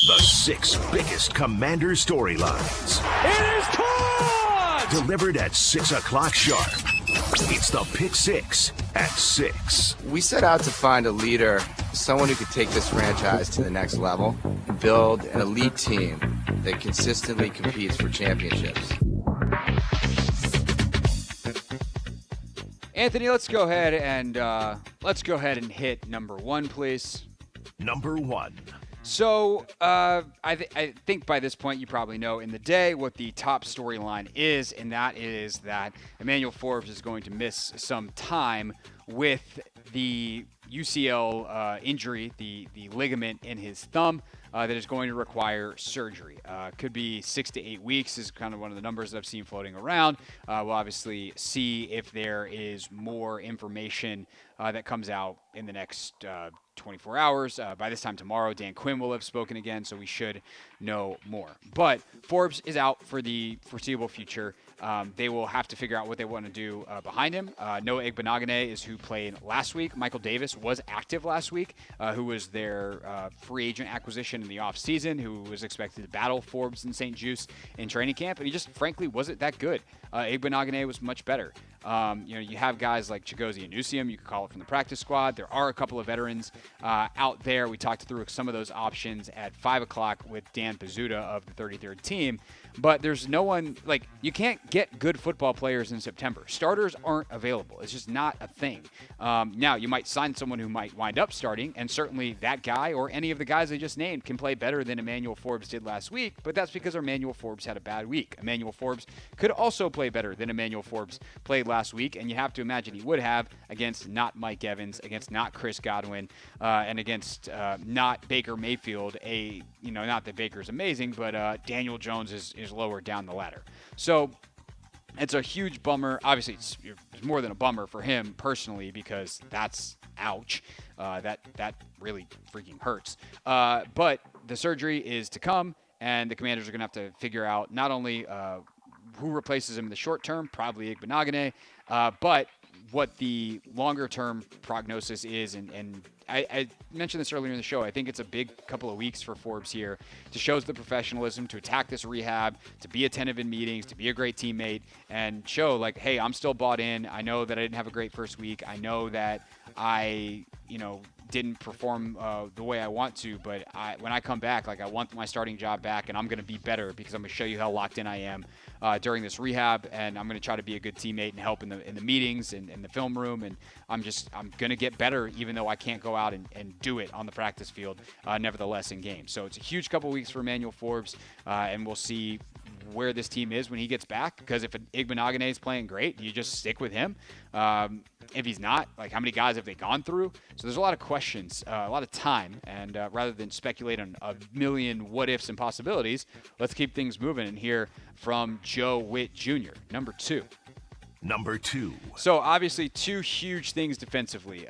The 6 biggest Commander storylines. It is caught! Delivered at 6 o'clock sharp. It's the Pick 6 at 6. We set out to find a leader, someone who could take this franchise to the next level and build an elite team that consistently competes for championships. Anthony, let's go ahead and hit number 1, please. Number 1. So I think by this point you probably know in the day what the top storyline is, and that is that Emmanuel Forbes is going to miss some time with the UCL injury, the ligament in his thumb that is going to require surgery. Could be 6 to 8 weeks is kind of one of the numbers that I've seen floating around. We'll obviously see if there is more information that comes out in the next 24 hours. By this time tomorrow, Dan Quinn will have spoken again, so we should know more. But Forbes is out for the foreseeable future. They will have to figure out what they want to do behind him. Noah Igbenogany is who played last week. Michael Davis was active last week, who was their free agent acquisition in the offseason, who was expected to battle Forbes and St. Juice in training camp, and he just frankly wasn't that good. Igbenogany was much better. You have guys like Chigozie Anusium, you could call it from the practice squad. There are a couple of veterans out there. We talked through some of those options at 5 o'clock with Dan Pizzuta of the 33rd team. But there's no one, you can't get good football players in September. Starters aren't available. It's just not a thing. Now, you might sign someone who might wind up starting, and certainly that guy or any of the guys I just named can play better than Emmanuel Forbes did last week, but that's because Emmanuel Forbes had a bad week. Emmanuel Forbes could also play better than Emmanuel Forbes played last week, and you have to imagine he would have against not Mike Evans, against not Chris Godwin, and against not Baker Mayfield. Not that Baker's amazing, but Daniel Jones is lower down the ladder. So it's a huge bummer. Obviously, it's more than a bummer for him personally because that's ouch. That really freaking hurts. But the surgery is to come, and the Commanders are going to have to figure out not only who replaces him in the short term, probably Igbenogany, but what the longer-term prognosis is. And I mentioned this earlier in the show. I think it's a big couple of weeks for Forbes here to show the professionalism, to attack this rehab, to be attentive in meetings, to be a great teammate, and show, hey, I'm still bought in. I know that I didn't have a great first week. I know that I, didn't perform the way I want to, but when I come back, I want my starting job back, and I'm going to be better because I'm going to show you how locked in I am during this rehab, and I'm going to try to be a good teammate and help in the meetings and in the film room, and I'm going to get better even though I can't go out and do it on the practice field, nevertheless in games. So it's a huge couple weeks for Emmanuel Forbes, and we'll see where this team is when he gets back, because if Igbenogany is playing great, you just stick with him. If he's not, how many guys have they gone through? So there's a lot of questions, a lot of time, and rather than speculate on a million what-ifs and possibilities, let's keep things moving and hear from Joe Whitt Jr., number 2. Number 2. So obviously 2 huge things defensively.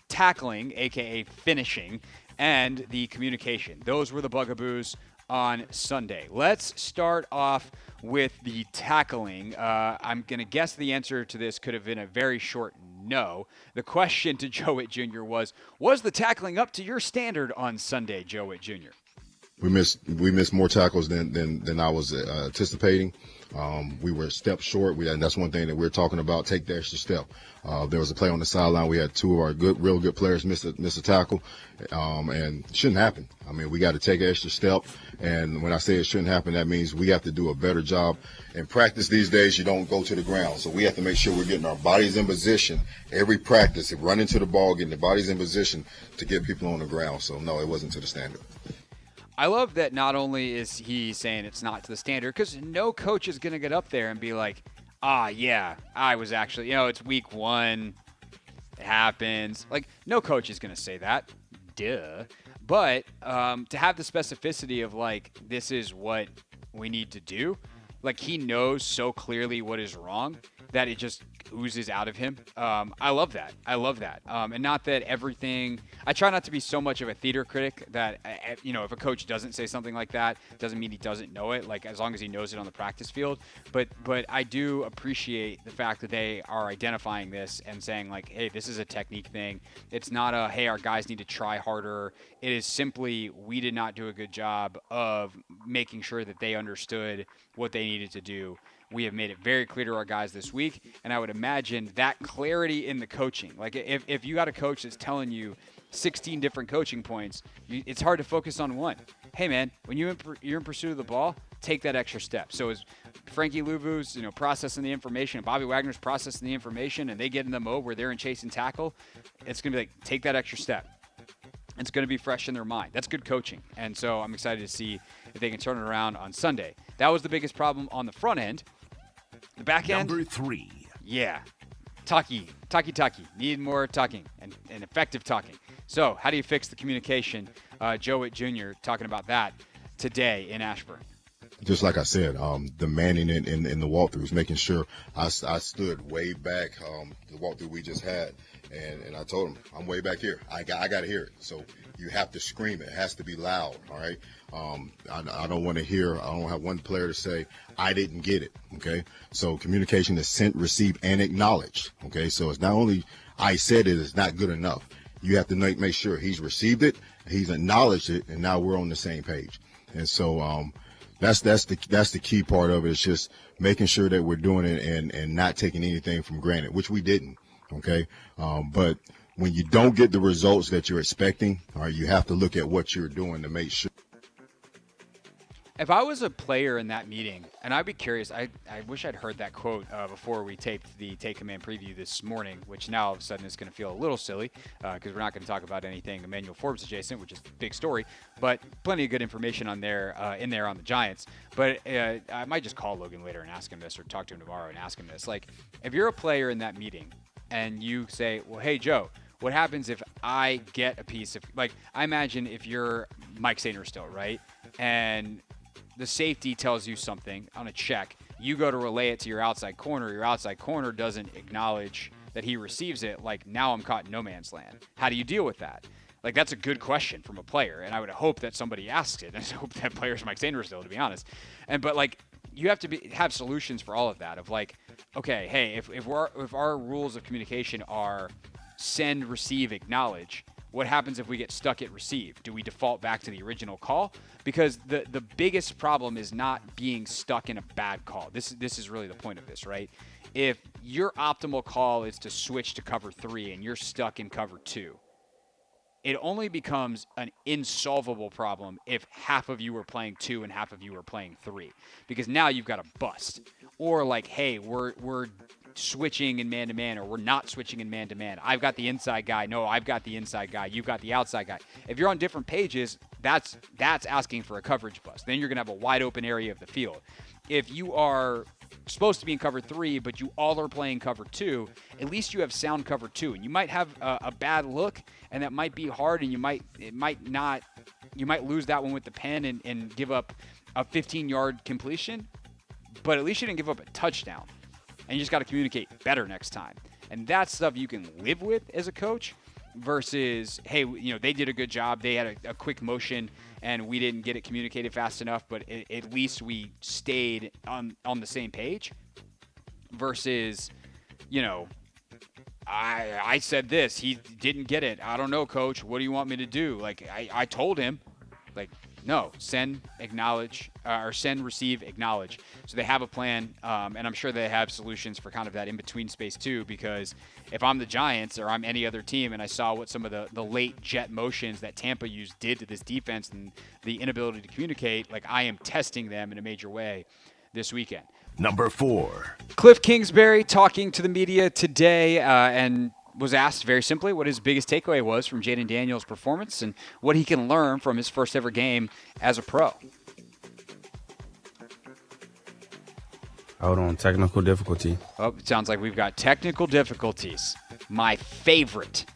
Tackling, a.k.a. finishing, and the communication. Those were the bugaboos on Sunday. Let's start off with the tackling. I'm going to guess the answer to this could have been a very short no. The question to Joe Whitt Jr. was the tackling up to your standard on Sunday, Joe Whitt Jr.? We missed more tackles than I was anticipating. We were a step short. And that's one thing that we're talking about. Take the extra step. There was a play on the sideline. We had 2 of our real good players miss a tackle, and it shouldn't happen. I mean, we got to take an extra step. And when I say it shouldn't happen, that means we have to do a better job. In practice these days, you don't go to the ground, so we have to make sure we're getting our bodies in position every practice, running to the ball, getting the bodies in position to get people on the ground. So no, it wasn't to the standard. I love that not only is he saying it's not to the standard, because no coach is going to get up there and be like, yeah, I was actually, it's week 1. It happens. No coach is going to say that. Duh. But to have the specificity of, this is what we need to do, he knows so clearly what is wrong. that it just oozes out of him. I love that. And not that everything. I try not to be so much of a theater critic that if a coach doesn't say something like that, doesn't mean he doesn't know it. Like as long as he knows it on the practice field. But I do appreciate the fact that they are identifying this and saying like, hey, this is a technique thing. It's not a hey, our guys need to try harder. It is simply we did not do a good job of making sure that they understood what they needed to do. We have made it very clear to our guys this week, and I would imagine that clarity in the coaching. Like if you got a coach that's telling you 16 different coaching points, it's hard to focus on one. Hey, man, when you're in pursuit of the ball, take that extra step. So as Frankie Louvu's processing the information, and Bobby Wagner's processing the information, and they get in the mode where they're in chase and tackle, it's going to be like, take that extra step. It's going to be fresh in their mind. That's good coaching. And so I'm excited to see if they can turn it around on Sunday. That was the biggest problem on the front end. The back end. Number 3. Yeah. Talkie. Need more talking and effective talking. So how do you fix the communication? Joe Whitt Jr. talking about that today in Ashburn. Just like I said, the manning in the walkthroughs, making sure I stood way back, the walkthrough we just had, and I told him, I'm way back here. I got to hear it. So you have to scream it. It has to be loud, all right? I don't want to hear, I don't have one player to say, I didn't get it, okay? So communication is sent, received, and acknowledged, okay? So it's not only I said it, it's not good enough. You have to make sure he's received it, he's acknowledged it, and now we're on the same page. And so that's the key part of it. It's just making sure that we're doing it and not taking anything for granted, which we didn't, okay? But when you don't get the results that you're expecting, all right, you have to look at what you're doing to make sure. If I was a player in that meeting, and I'd be curious, I wish I'd heard that quote before we taped the Take Command preview this morning, which now all of a sudden is going to feel a little silly because we're not going to talk about anything Emmanuel Forbes adjacent, which is a big story, but plenty of good information on there in there on the Giants. But I might just call Logan later and ask him this, or talk to him tomorrow and ask him this. Like, if you're a player in that meeting and you say, well, hey, Joe, what happens if I get a piece of, like, I imagine if you're Mike Sainristil, right? And the safety tells you something on a check. You go to relay it to your outside corner. Your outside corner doesn't acknowledge that he receives it. Like, now I'm caught in no man's land. How do you deal with that? Like, that's a good question from a player, and I would hope that somebody asks it. And I hope that player's Mike Sainristil, to be honest. But like, you have to have solutions for all of that. Of like, okay, hey, if our rules of communication are send, receive, acknowledge, what happens if we get stuck at receive? Do we default back to the original call? Because the biggest problem is not being stuck in a bad call. This is really the point of this, right? If your optimal call is to switch to cover 3 and you're stuck in cover 2, it only becomes an insolvable problem if half of you are playing 2 and half of you are playing 3. Because now you've got a bust. Or like, hey, we're switching in man-to-man, or we're not switching in man-to-man. I've got the inside guy. No, I've got the inside guy. You've got the outside guy. If you're on different pages, that's asking for a coverage bust. Then you're going to have a wide open area of the field. If you are supposed to be in cover 3, but you all are playing cover 2, at least you have sound cover 2. And you might have a bad look, and that might be hard, and you might lose that one with the pen and give up a 15-yard completion, but at least you didn't give up a touchdown. And you just got to communicate better next time. And that's stuff you can live with as a coach versus, hey, they did a good job. They had a quick motion and we didn't get it communicated fast enough, but at least we stayed on the same page versus, I said this, he didn't get it. I don't know, coach. What do you want me to do? Like, I told him, like, no, send, acknowledge, or send, receive, acknowledge. So they have a plan, and I'm sure they have solutions for kind of that in-between space too, because if I'm the Giants or I'm any other team and I saw what some of the late jet motions that Tampa used did to this defense and the inability to communicate, like, I am testing them in a major way this weekend. Number 4. Kliff Kingsbury talking to the media today and was asked very simply what his biggest takeaway was from Jayden Daniels' performance and what he can learn from his first ever game as a pro. Hold on, technical difficulty. Oh, it sounds like we've got technical difficulties. My favorite.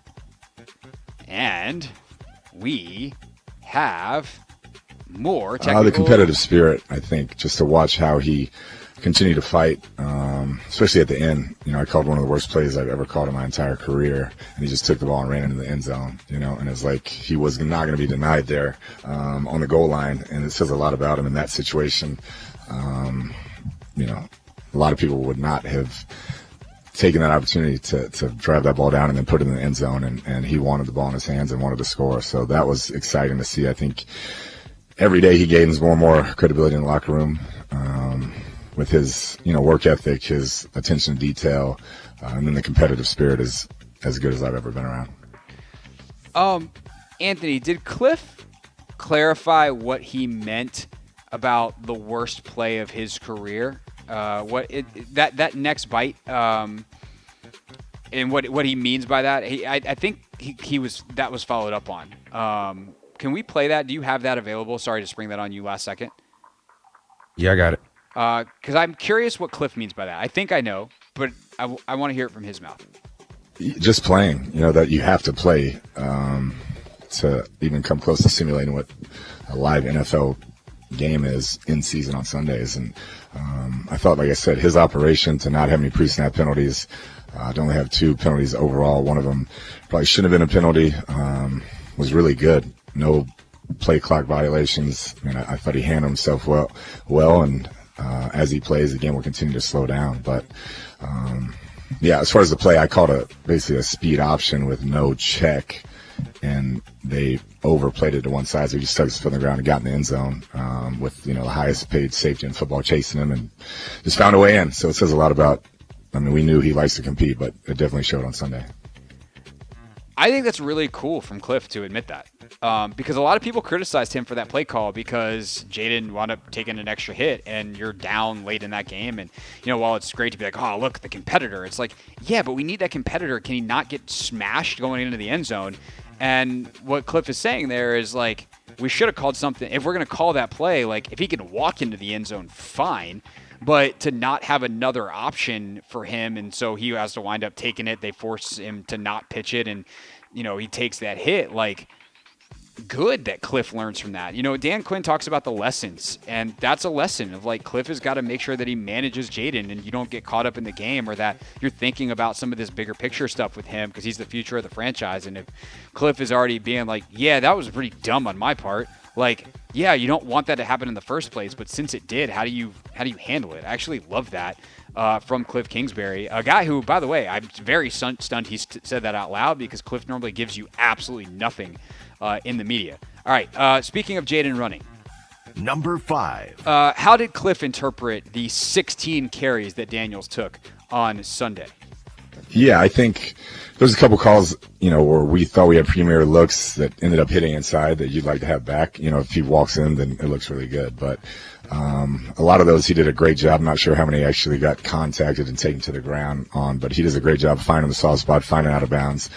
And we have more technical? The competitive spirit, I think, just to watch how he continued to fight, especially at the end. I called one of the worst plays I've ever called in my entire career, and he just took the ball and ran into the end zone, and it's like he was not going to be denied there on the goal line, and it says a lot about him in that situation. A lot of people would not have taken that opportunity to drive that ball down and then put it in the end zone, and he wanted the ball in his hands and wanted to score. So that was exciting to see. I think every day he gains more and more credibility in the locker room with his work ethic, his attention to detail, and then the competitive spirit is as good as I've ever been around. Anthony, did Kliff clarify what he meant about the worst play of his career? That next bite, and what he means by that? I think that was followed up on. Can we play that? Do you have that available? Sorry to spring that on you last second. Yeah, I got it. Because I'm curious what Kliff means by that. I think I know, but I want to hear it from his mouth. Just playing, that you have to play to even come close to simulating what a live NFL game is in season on Sundays. And I thought, like I said, his operation to not have any pre-snap penalties, to only have 2 penalties overall. One of them probably shouldn't have been a penalty, was really good. No play clock violations. I thought he handled himself well, and as he plays, the game will continue to slow down. But as far as the play, I called basically a speed option with no check, and they overplayed it to one side, so he just stuck his foot on the ground and got in the end zone with the highest paid safety in football chasing him, and just found a way in. So it says a lot about. We knew he likes to compete, but it definitely showed on Sunday. I think that's really cool from Kliff to admit that, because a lot of people criticized him for that play call because Jayden wound up taking an extra hit and you're down late in that game. And, while it's great to be like, oh, look, the competitor, it's like, yeah, but we need that competitor. Can he not get smashed going into the end zone? And what Kliff is saying there is like, we should have called something. If we're going to call that play, like if he can walk into the end zone, fine. But to not have another option for him, and so he has to wind up taking it. They force him to not pitch it, and he takes that hit. Like, good that Kliff learns from that. Dan Quinn talks about the lessons, and that's a lesson of like Kliff has got to make sure that he manages Jayden, and you don't get caught up in the game, or that you're thinking about some of this bigger picture stuff with him because he's the future of the franchise. And if Kliff is already being like, yeah, that was pretty dumb on my part. Like, yeah, you don't want that to happen in the first place, but since it did, how do you handle it? I actually love that from Kliff Kingsbury, a guy who, by the way, I'm very stunned he said that out loud, because Kliff normally gives you absolutely nothing in the media. All right, speaking of Jayden running. Number 5. How did Kliff interpret the 16 carries that Daniels took on Sunday? Yeah, I think there's a couple calls, where we thought we had premier looks that ended up hitting inside that you'd like to have back. If he walks in, then it looks really good. But a lot of those, he did a great job. I'm not sure how many actually got contacted and taken to the ground on, but he does a great job finding the soft spot, finding out of bounds.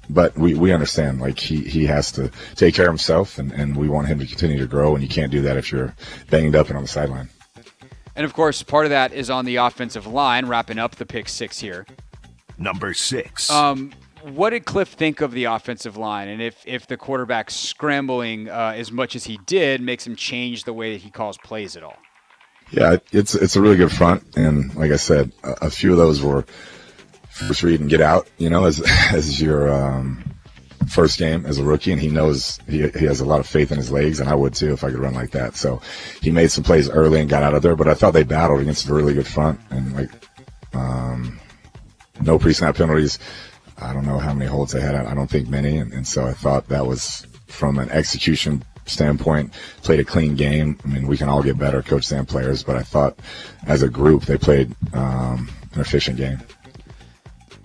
But we understand, like, he has to take care of himself, and we want him to continue to grow, and you can't do that if you're banged up and on the sideline. And, of course, part of that is on the offensive line, wrapping up the pick 6 here. Number 6. What did Kliff think of the offensive line, and if the quarterback scrambling as much as he did makes him change the way that he calls plays at all? Yeah, it's a really good front, and like I said, a few of those were first read and get out, as your first game as a rookie, and he knows he has a lot of faith in his legs, and I would too if I could run like that. So he made some plays early and got out of there, but I thought they battled against a really good front, and no pre-snap penalties. I don't know how many holds they had. I don't think many, and so I thought that was, from an execution standpoint, played a clean game. We can all get better, coaches and players, but I thought as a group they played an efficient game.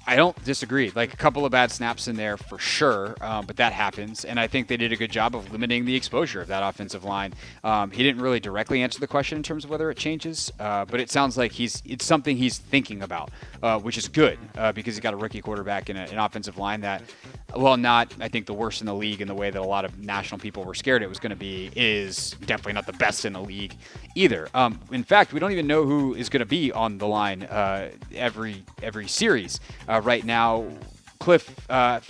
I don't disagree. Like, a couple of bad snaps in there for sure, but that happens. And I think they did a good job of limiting the exposure of that offensive line. He didn't really directly answer the question in terms of whether it changes, but it sounds like it's something he's thinking about, which is good because he's got a rookie quarterback in an offensive line that, well, not, I think, the worst in the league in the way that a lot of national people were scared it was going to be, is definitely not the best in the league either. In fact, we don't even know who is going to be on the line every series. Right now, Kliff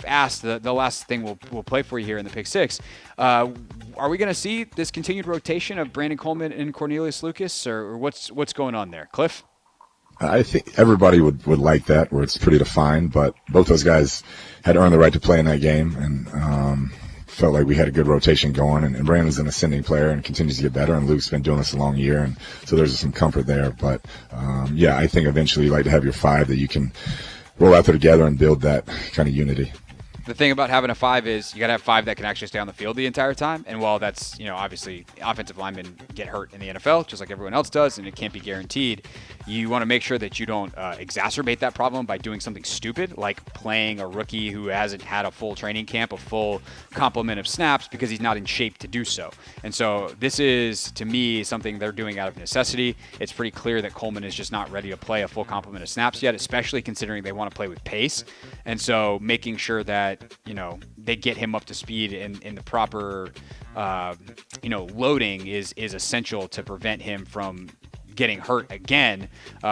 asked, the last thing we'll play for you here in the Pick Six, are we going to see this continued rotation of Brandon Coleman and Cornelius Lucas, or what's going on there? Kliff? I think everybody would like that, where it's pretty defined, but both those guys had earned the right to play in that game, and felt like we had a good rotation going, and Brandon's an ascending player and continues to get better, and Luke's been doing this a long year, and so there's some comfort there. But, I think eventually you'd like to have your five that you can roll out there together and build that kind of unity. The thing about having a five is you got to have five that can actually stay on the field the entire time. And while that's, obviously offensive linemen get hurt in the NFL, just like everyone else does, and it can't be guaranteed, you want to make sure that you don't exacerbate that problem by doing something stupid, like playing a rookie who hasn't had a full training camp, a full complement of snaps, because he's not in shape to do so. And so this is, to me, something they're doing out of necessity. It's pretty clear that Coleman is just not ready to play a full complement of snaps yet, especially considering they want to play with pace. And so making sure that they get him up to speed in the proper, loading is essential to prevent him from getting hurt again,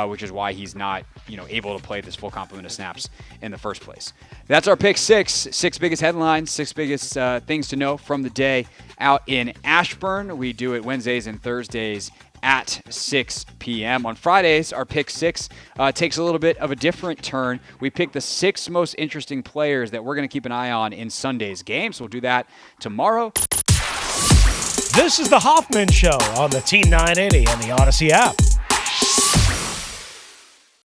which is why he's not, able to play this full complement of snaps in the first place. That's our Pick Six. 6 biggest headlines, 6 biggest things to know from the day out in Ashburn. We do it Wednesdays and Thursdays at 6 p.m. On Fridays, our Pick Six takes a little bit of a different turn. We pick the 6 most interesting players that we're going to keep an eye on in Sunday's game. So we'll do that tomorrow. This is the Hoffman Show on the Team 980 and the Odyssey app.